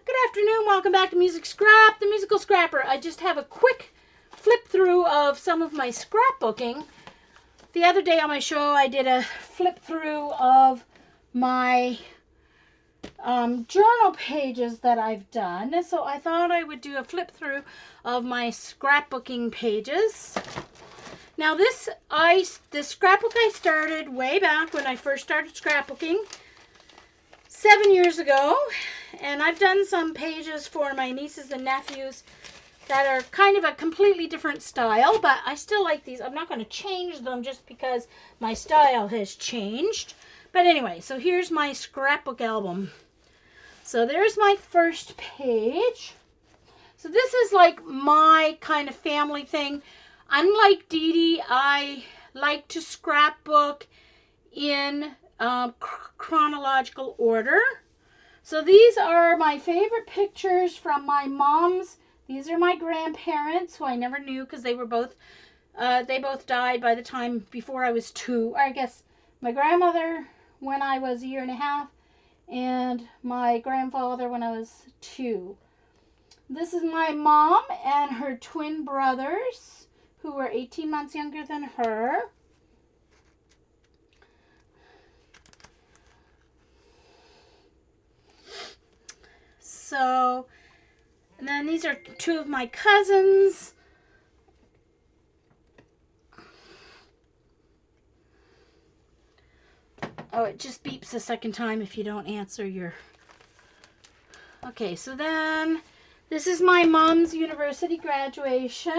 Good afternoon, welcome back to Music Scrap, the musical scrapper. I just have a quick flip through of some of my scrapbooking. The other day on my show I did a flip through of my journal pages that I've done. So I thought I would do a flip through of my scrapbooking pages. Now this scrapbook I started way back when I first started scrapbooking 7 years ago, and I've done some pages for my nieces and nephews that are kind of a completely different style, but I still like these. I'm not going to change them just because my style has changed. But anyway, so here's my scrapbook album. So there's my first page. So this is like my kind of family thing. Unlike Dee Dee, I like to scrapbook in chronological order. So these are my favorite pictures from my mom's. These are my grandparents, who I never knew because they both died by the time before I was 2. I guess my grandmother when I was a year and a half, and my grandfather when I was 2. This is my mom and her twin brothers, who were 18 months younger than her. So, and then these are 2 of my cousins. Oh, it just beeps a second time if you don't answer your... Okay, so then this is my mom's university graduation.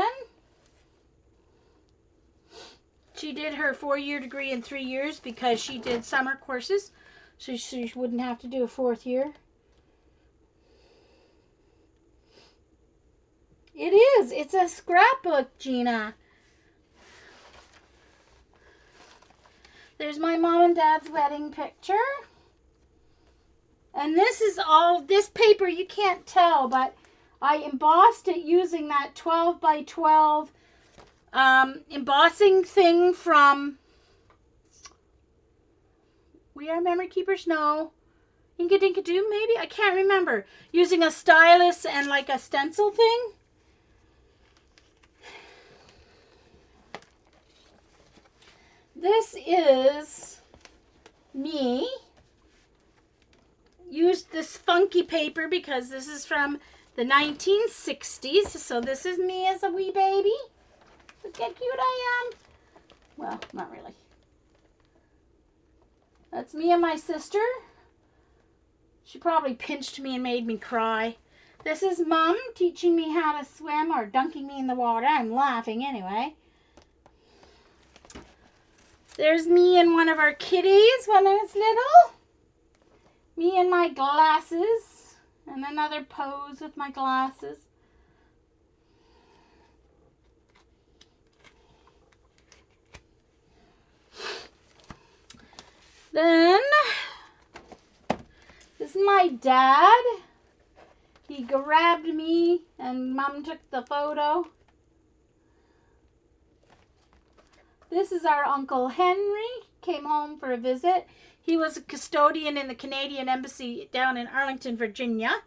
She did her 4-year degree in 3 years because she did summer courses, so she wouldn't have to do a 4th year. It is. It's a scrapbook, Gina. There's my mom and dad's wedding picture. And this is all, this paper you can't tell, but I embossed it using that 12 by 12 embossing thing from We Are Memory Keepers? No. Inka Dinka Doo, maybe? I can't remember. Using a stylus and like a stencil thing. This is me. Used this funky paper because this is from the 1960s. So this is me as a wee baby. Look how cute I am. Well, not really. That's me and my sister. She probably pinched me and made me cry. This is Mom teaching me how to swim or dunking me in the water. I'm laughing anyway. There's me and one of our kitties when I was little. Me and my glasses. And another pose with my glasses. Then, this is my dad. He grabbed me and Mom took the photo. This is our Uncle Henry, came home for a visit. He was a custodian in the Canadian Embassy down in Arlington, Virginia.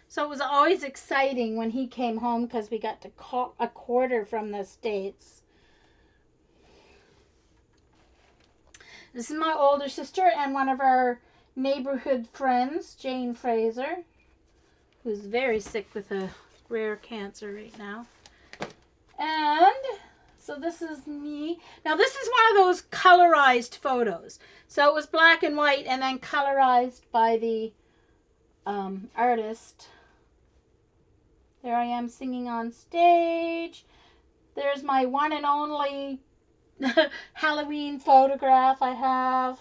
So it was always exciting when he came home because we got to call a quarter from the States. This is my older sister and one of our neighborhood friends, Jane Fraser, who's very sick with a rare cancer right now. And so this is me. Now this is one of those colorized photos. So it was black and white and then colorized by the artist. There I am singing on stage. There's my one and only Halloween photograph I have.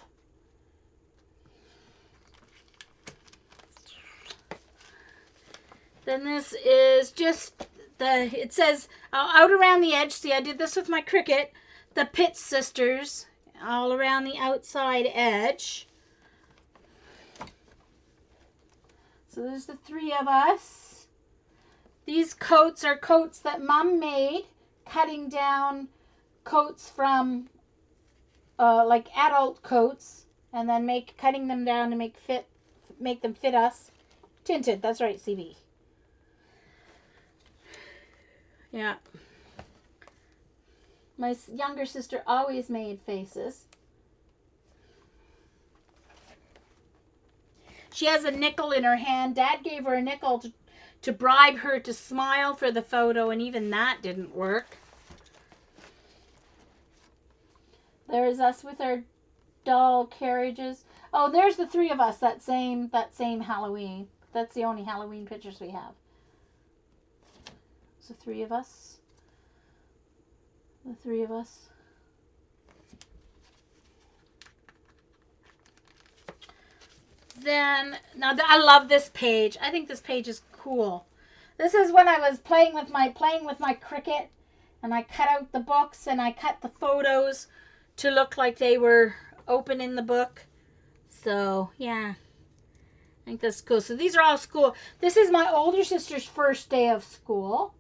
Then this is just it says out around the edge. See, I did this with my Cricut. The Pitts sisters all around the outside edge. So there's the 3 of us. These coats are coats that Mom made, cutting down coats from like adult coats, and then cutting them down to make them fit us. Tinted, that's right, CB. Yeah. My younger sister always made faces. She has a nickel in her hand. Dad gave her a nickel to bribe her to smile for the photo, and even that didn't work. There's us with our doll carriages. Oh, there's the three of us that same Halloween. That's the only Halloween pictures we have. It's the three of us. The three of us. Then, now I love this page. I think this page is cool. This is when I was playing with my Cricut, and I cut out the books and I cut the photos to look like they were open in the book. So, yeah. I think that's cool. So these are all school. This is my older sister's first day of school.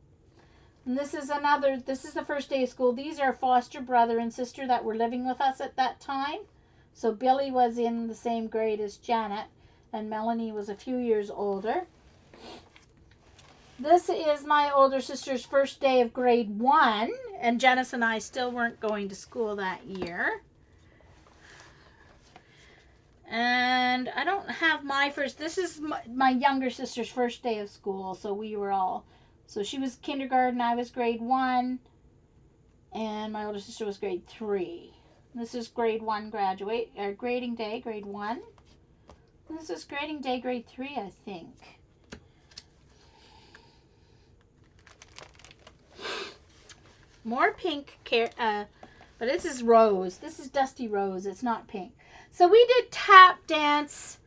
And this is the first day of school. These are foster brother and sister that were living with us at that time. So Billy was in the same grade as Janet, and Melanie was a few years older. This is my older sister's first day of grade 1, and Janice and I still weren't going to school that year. And I don't have my first, this is my younger sister's first day of school, so she was kindergarten, I was grade 1, and my older sister was grade 3. This is grade 1 grading day, grade 1. This is grading day, grade 3, I think. More pink, but this is rose. This is dusty rose. It's not pink. So we did tap dance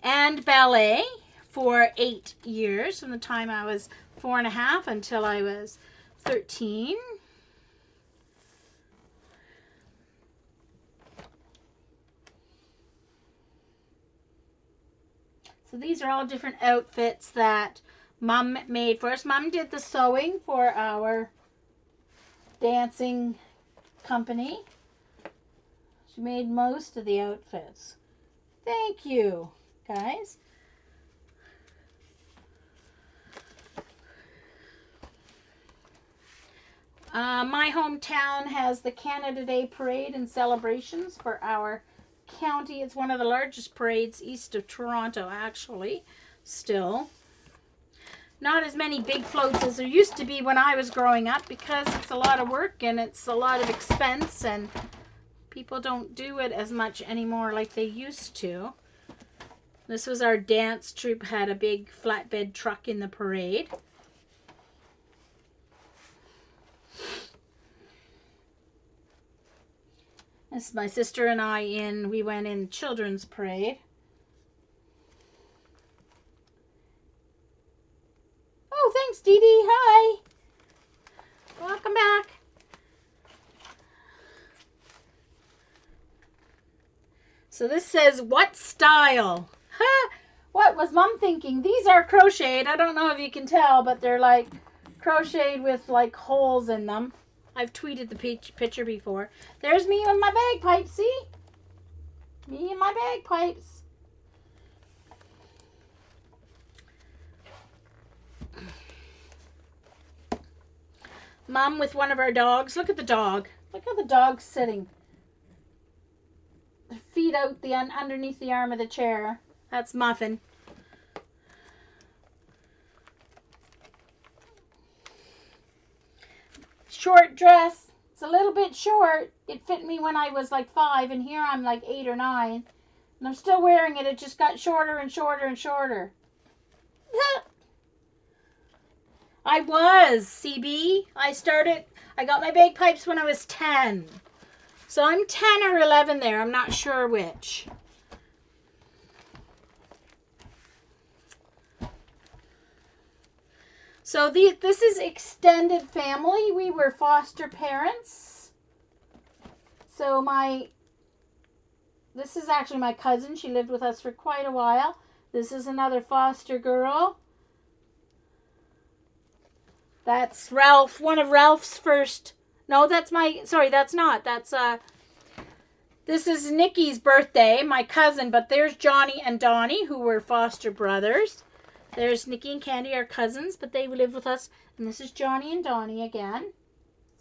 and ballet for 8 years, from the time I was 4 and a half until I was 13. So these are all different outfits that Mom made for us. Mom did the sewing for our dancing company. She made most of the outfits. Thank you, guys. My hometown has the Canada Day Parade and celebrations for our county. It's one of the largest parades east of Toronto, actually, still. Not as many big floats as there used to be when I was growing up, because it's a lot of work and it's a lot of expense, and people don't do it as much anymore like they used to. This was our dance troupe, had a big flatbed truck in the parade. This is my sister and I we went in children's parade. Oh, thanks, Dee Dee. Hi. Welcome back. So this says, what style? Ha! What was Mom thinking? These are crocheted. I don't know if you can tell, but they're like crocheted with like holes in them. I've tweeted the picture before. There's me with my bagpipes, see? Me and my bagpipes. Mom with one of our dogs. Look at the dog. Look how the dog's sitting. Feet out underneath the arm of the chair. That's Muffin. Short dress. It's a little bit short. It fit me when I was like 5, and here I'm like 8 or 9. And I'm still wearing it. It just got shorter and shorter and shorter. I was, CB. I got my bagpipes when I was 10. So I'm 10 or 11 there. I'm not sure which. So this is extended family. We were foster parents. So this is actually my cousin. She lived with us for quite a while. This is another foster girl. That's Ralph, one of Ralph's first. No, that's not. This is Nikki's birthday, my cousin, but there's Johnny and Donnie, who were foster brothers. There's Nikki and Candy, our cousins, but they live with us. And this is Johnny and Donnie again,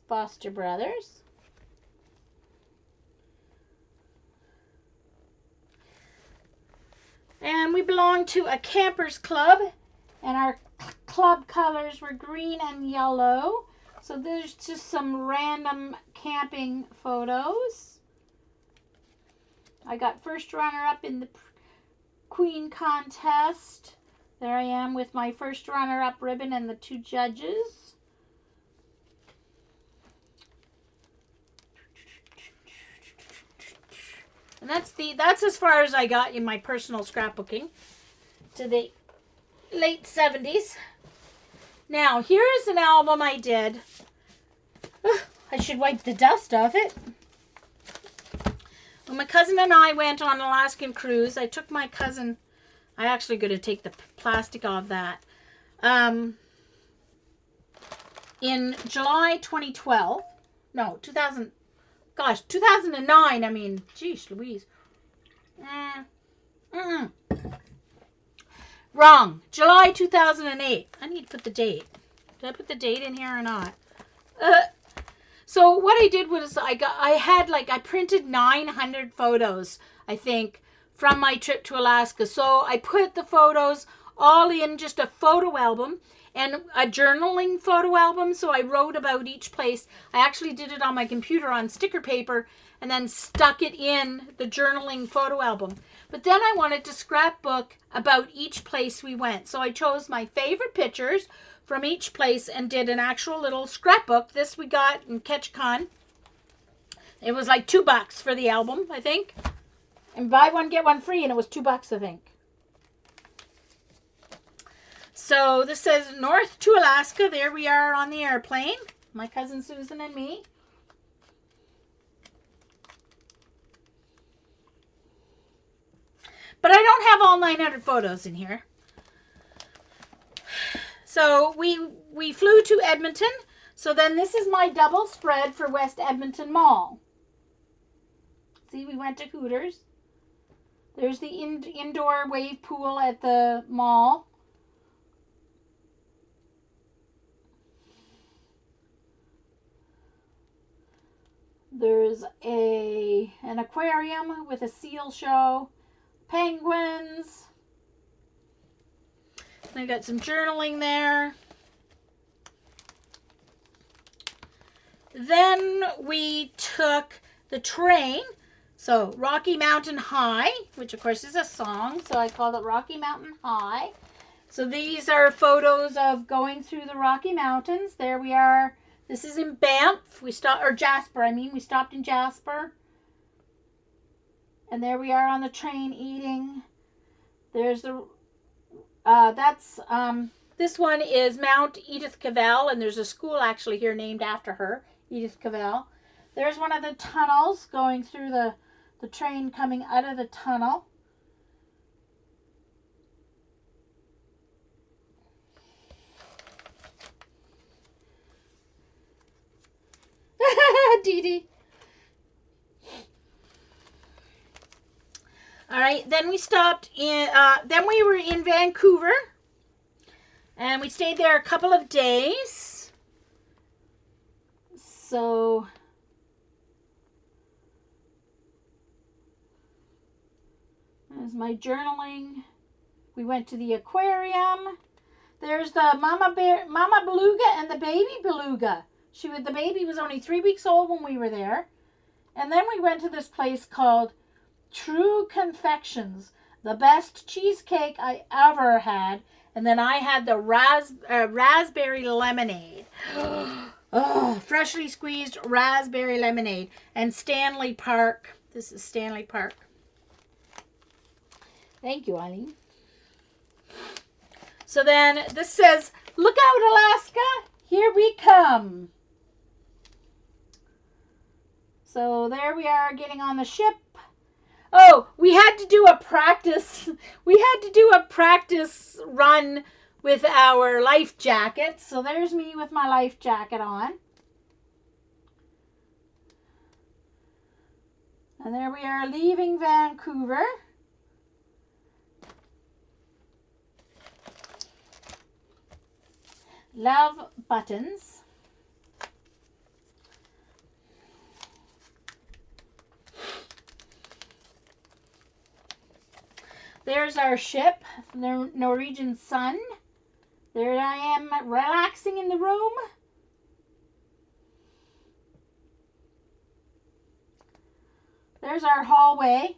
foster brothers. And we belong to a campers club, and our club colors were green and yellow. So there's just some random camping photos. I got first runner-up in the Queen contest. There I am with my first runner-up ribbon and the 2 judges. And that's as far as I got in my personal scrapbooking to the late 70s. Now, here's an album I did. I should wipe the dust off it. When my cousin and I went on an Alaskan cruise, I took my cousin. I actually got to take the plastic off that. In July 2012. No, 2000. Gosh, 2009. I mean, geez Louise. Wrong. July 2008. I need to put the date. Did I put the date in here or not? So what I did was I printed 900 photos, I think, from my trip to Alaska. So I put the photos all in just a photo album and a journaling photo album. So I wrote about each place. I actually did it on my computer on sticker paper and then stuck it in the journaling photo album. But then I wanted to scrapbook about each place we went. So I chose my favorite pictures from each place and did an actual little scrapbook. This we got in Ketchikan. It was like $2 for the album, I think. And buy one, get one free, and it was $2, I think. So this says North to Alaska. There we are on the airplane. My cousin Susan and me. But I don't have all 900 photos in here. So we flew to Edmonton. So then this is my double spread for West Edmonton Mall. See, we went to Hooters. There's the indoor wave pool at the mall. There's an aquarium with a seal show. Penguins. I got some journaling there. Then we took the train. So Rocky Mountain High, which of course is a song. So I called it Rocky Mountain High. So these are photos of going through the Rocky Mountains. There we are. This is in Banff. We stopped, or Jasper, I mean. We stopped in Jasper. And there we are on the train eating. There's the, this one is Mount Edith Cavell, and there's a school actually here named after her, Edith Cavell. There's one of the tunnels going through the train coming out of the tunnel. Dee Dee. All right, then we stopped in, then we were in Vancouver, and we stayed there a couple of days. So, there's my journaling. We went to the aquarium. There's the mama beluga and the baby beluga. The baby was only 3 weeks old when we were there. And then we went to this place called True Confections, the best cheesecake I ever had. And then I had the raspberry lemonade. Oh, freshly squeezed raspberry lemonade. And Stanley Park. This is Stanley Park. Thank you, Eileen. So then this says, look out, Alaska, here we come. So there we are getting on the ship. Oh, we had to do a practice. We had to do a practice run with our life jackets. So there's me with my life jacket on. And there we are leaving Vancouver. Love buttons. There's our ship, the Norwegian sun. There I am relaxing in the room. There's our hallway.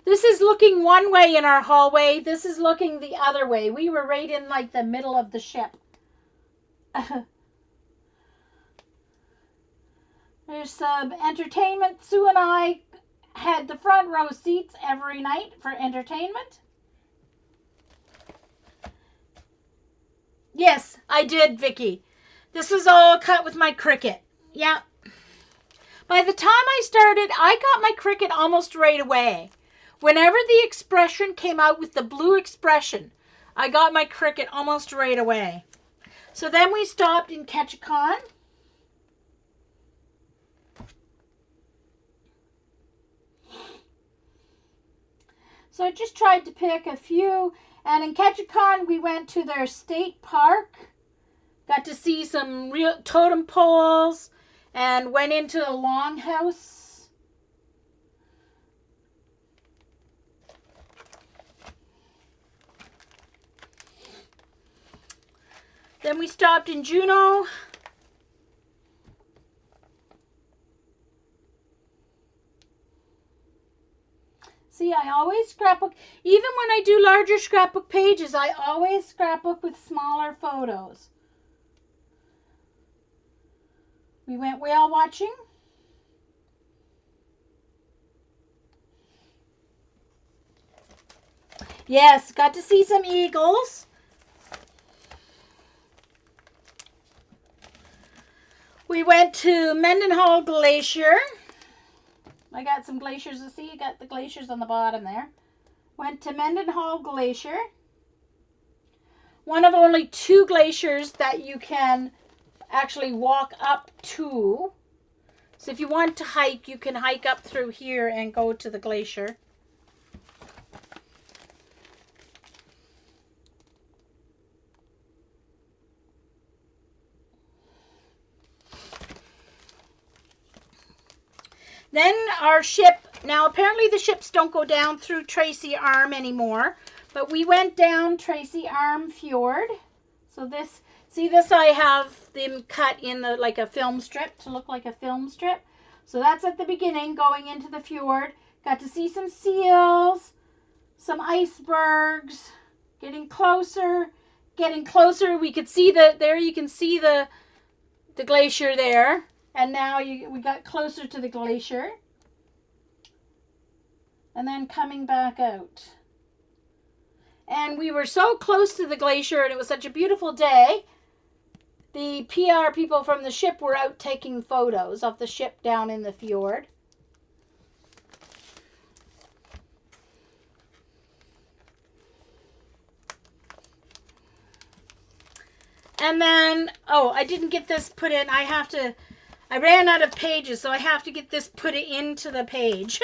This is looking one way in our hallway. This is looking the other way. We were right in like the middle of the ship. There's some entertainment. Sue and I had the front row seats every night for entertainment. Yes, I did, Vicky. This was all cut with my Cricut. Yeah. By the time I started, I got my Cricut almost right away. Whenever the expression came out with the blue expression, I got my Cricut almost right away. So then we stopped in Ketchikan. So I just tried to pick a few. And in Ketchikan, we went to their state park. Got to see some real totem poles and went into the longhouse. Then we stopped in Juneau. See, I always scrapbook. Even when I do larger scrapbook pages, I always scrapbook with smaller photos. We went whale watching. Yes, got to see some eagles. We went to Mendenhall Glacier. I got some glaciers to see. You got the glaciers on the bottom there. Went to Mendenhall Glacier. One of only 2 glaciers that you can actually walk up to. So if you want to hike, you can hike up through here and go to the glacier. Then our ship, now apparently the ships don't go down through Tracy Arm anymore, but we went down Tracy Arm Fjord. So this, see this I have them cut in the like a film strip to look like a film strip. So that's at the beginning going into the fjord. Got to see some seals, some icebergs, getting closer. We could see there you can see the glacier there. And now we got closer to the glacier. And then coming back out. And we were so close to the glacier and it was such a beautiful day. The PR people from the ship were out taking photos of the ship down in the fjord. And then, oh, I didn't get this put in. I ran out of pages, so I have to get this put into the page.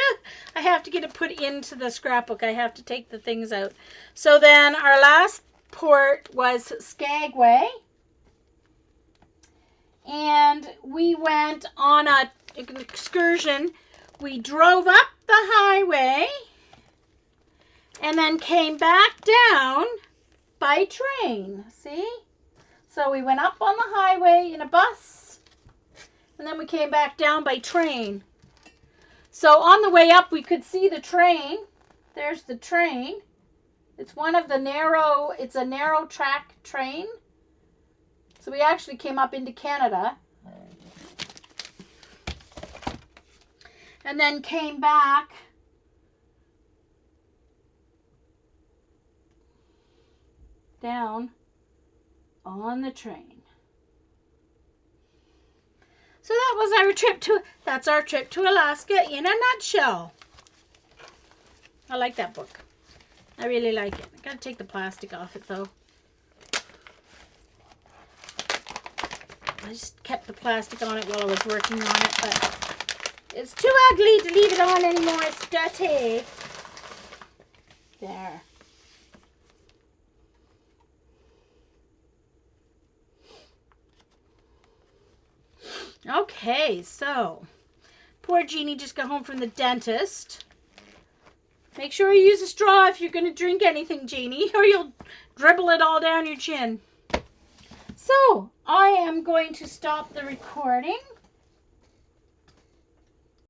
I have to get it put into the scrapbook. I have to take the things out. So then our last port was Skagway. And we went on an excursion. We drove up the highway and then came back down by train. See? So we went up on the highway in a bus. And then we came back down by train. So on the way up, we could see the train. There's the train. It's it's a narrow track train. So we actually came up into Canada. And then came back down on the train. So that's our trip to Alaska in a nutshell. I like that book. I really like it. I gotta take the plastic off it though. I just kept the plastic on it while I was working on it, but it's too ugly to leave it on anymore. It's dirty. There. Okay, so poor Jeannie just got home from the dentist. Make sure you use a straw if you're going to drink anything, Jeannie, or you'll dribble it all down your chin. So, I am going to stop the recording.